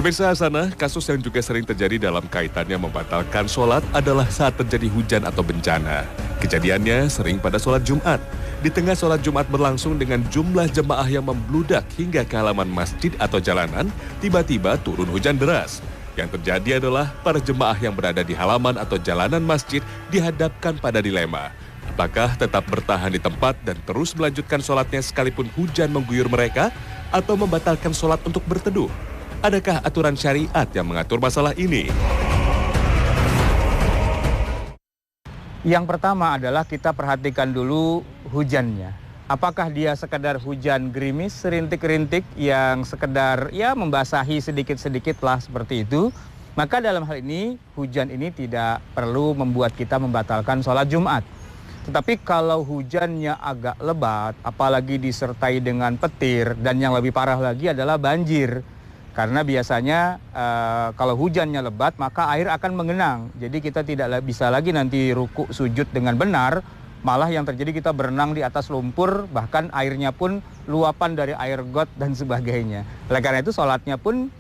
Pemirsa Hasanah, kasus yang juga sering terjadi dalam kaitannya membatalkan sholat adalah saat terjadi hujan atau bencana. Kejadiannya sering pada sholat Jumat. Di tengah sholat Jumat berlangsung dengan jumlah jemaah yang membludak hingga ke halaman masjid atau jalanan, tiba-tiba turun hujan deras. Yang terjadi adalah para jemaah yang berada di halaman atau jalanan masjid dihadapkan pada dilema. Apakah tetap bertahan di tempat dan terus melanjutkan sholatnya sekalipun hujan mengguyur mereka, atau membatalkan sholat untuk berteduh? Adakah aturan syariat yang mengatur masalah ini? Yang pertama adalah kita perhatikan dulu hujannya. Apakah dia sekedar hujan gerimis, rintik-rintik yang sekedar membasahi sedikit-sedikit lah seperti itu. Maka dalam hal ini hujan ini tidak perlu membuat kita membatalkan sholat Jumat. Tetapi kalau hujannya agak lebat, apalagi disertai dengan petir, dan yang lebih parah lagi adalah banjir. Karena biasanya kalau hujannya lebat maka air akan mengenang. Jadi kita tidak bisa lagi nanti ruku sujud dengan benar. Malah yang terjadi kita berenang di atas lumpur, bahkan airnya pun luapan dari air got dan sebagainya. Oleh karena itu sholatnya pun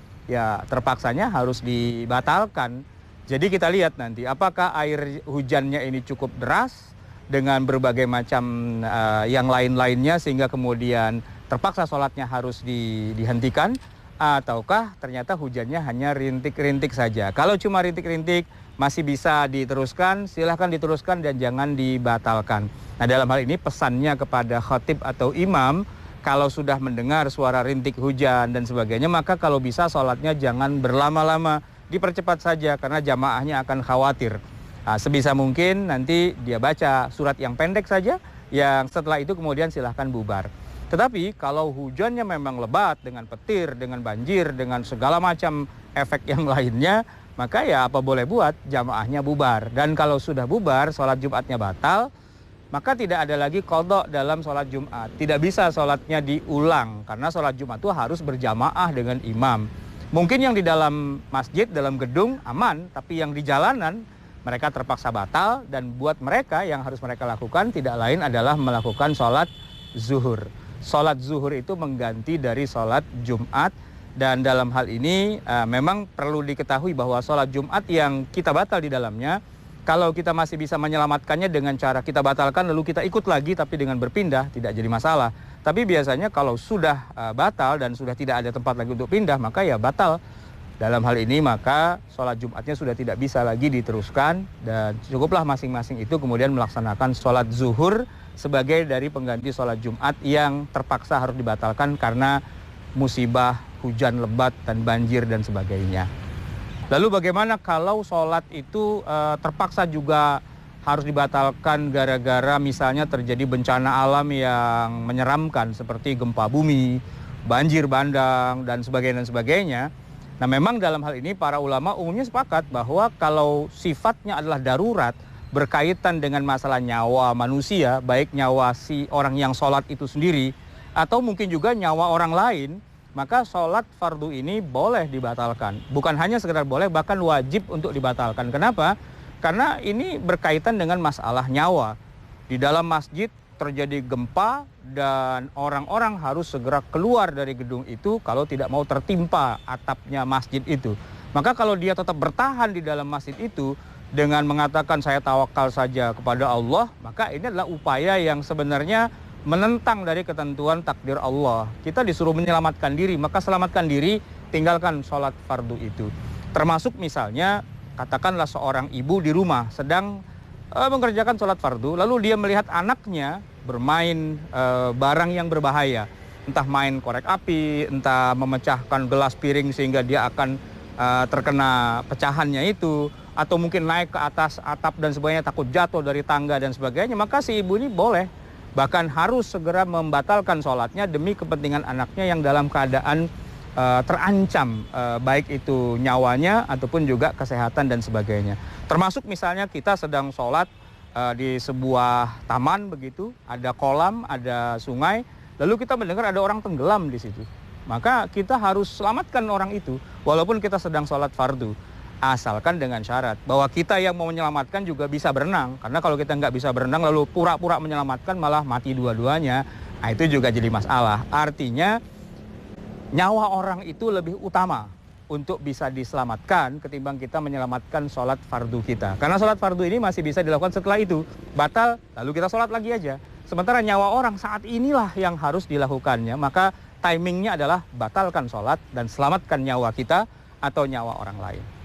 terpaksanya harus dibatalkan. Jadi kita lihat nanti apakah air hujannya ini cukup deras dengan berbagai macam yang lain-lainnya sehingga kemudian terpaksa sholatnya harus dihentikan. Ataukah ternyata hujannya hanya rintik-rintik saja. Kalau cuma rintik-rintik masih bisa diteruskan, silahkan diteruskan dan jangan dibatalkan. Nah dalam hal ini pesannya kepada khatib atau imam, kalau sudah mendengar suara rintik hujan dan sebagainya, maka kalau bisa sholatnya jangan berlama-lama, dipercepat saja karena jamaahnya akan khawatir. Nah, sebisa mungkin nanti dia baca surat yang pendek saja, yang setelah itu kemudian silahkan bubar. Tetapi kalau hujannya memang lebat dengan petir, dengan banjir, dengan segala macam efek yang lainnya, maka apa boleh buat, jamaahnya bubar. Dan kalau sudah bubar, sholat Jumatnya batal, maka tidak ada lagi qadha dalam sholat Jumat. Tidak bisa sholatnya diulang, karena sholat Jumat itu harus berjamaah dengan imam. Mungkin yang di dalam masjid, dalam gedung aman, tapi yang di jalanan mereka terpaksa batal, dan buat mereka yang harus mereka lakukan tidak lain adalah melakukan sholat zuhur. Sholat zuhur itu mengganti dari sholat Jumat, dan dalam hal ini memang perlu diketahui bahwa sholat Jumat yang kita batal di dalamnya, kalau kita masih bisa menyelamatkannya dengan cara kita batalkan lalu kita ikut lagi tapi dengan berpindah, tidak jadi masalah. Tapi biasanya kalau sudah batal dan sudah tidak ada tempat lagi untuk pindah, maka batal. Dalam hal ini maka sholat Jumatnya sudah tidak bisa lagi diteruskan, dan cukuplah masing-masing itu kemudian melaksanakan sholat zuhur sebagai dari pengganti sholat Jumat yang terpaksa harus dibatalkan karena musibah, hujan lebat, dan banjir dan sebagainya. Lalu bagaimana kalau sholat itu terpaksa juga harus dibatalkan gara-gara misalnya terjadi bencana alam yang menyeramkan seperti gempa bumi, banjir bandang, dan sebagainya. Nah memang dalam hal ini para ulama umumnya sepakat bahwa kalau sifatnya adalah darurat, berkaitan dengan masalah nyawa manusia, baik nyawa si orang yang sholat itu sendiri, atau mungkin juga nyawa orang lain, maka sholat fardu ini boleh dibatalkan. Bukan hanya sekedar boleh, bahkan wajib untuk dibatalkan. Kenapa? Karena ini berkaitan dengan masalah nyawa. Di dalam masjid terjadi gempa dan orang-orang harus segera keluar dari gedung itu kalau tidak mau tertimpa atapnya masjid itu. Maka kalau dia tetap bertahan di dalam masjid itu dengan mengatakan saya tawakal saja kepada Allah, maka ini adalah upaya yang sebenarnya menentang dari ketentuan takdir Allah. Kita disuruh menyelamatkan diri, maka selamatkan diri, tinggalkan sholat fardu itu. Termasuk misalnya katakanlah seorang ibu di rumah sedang mengerjakan sholat fardu, lalu dia melihat anaknya bermain barang yang berbahaya, entah main korek api, entah memecahkan gelas piring sehingga dia akan terkena pecahannya itu, atau mungkin naik ke atas atap dan sebagainya takut jatuh dari tangga dan sebagainya, maka si ibu ini boleh, bahkan harus segera membatalkan sholatnya demi kepentingan anaknya yang dalam keadaan terancam, baik itu nyawanya ataupun juga kesehatan dan sebagainya. Termasuk misalnya kita sedang sholat di sebuah taman begitu, ada kolam, ada sungai, lalu kita mendengar ada orang tenggelam di situ. Maka kita harus selamatkan orang itu, walaupun kita sedang sholat fardu. Asalkan dengan syarat bahwa kita yang mau menyelamatkan juga bisa berenang. Karena kalau kita nggak bisa berenang lalu pura-pura menyelamatkan malah mati dua-duanya, nah itu juga jadi masalah. Artinya nyawa orang itu lebih utama untuk bisa diselamatkan ketimbang kita menyelamatkan sholat fardu kita. Karena sholat fardu ini masih bisa dilakukan setelah itu. Batal, lalu kita sholat lagi aja. Sementara nyawa orang saat inilah yang harus dilakukannya. Maka timingnya adalah batalkan sholat dan selamatkan nyawa kita atau nyawa orang lain.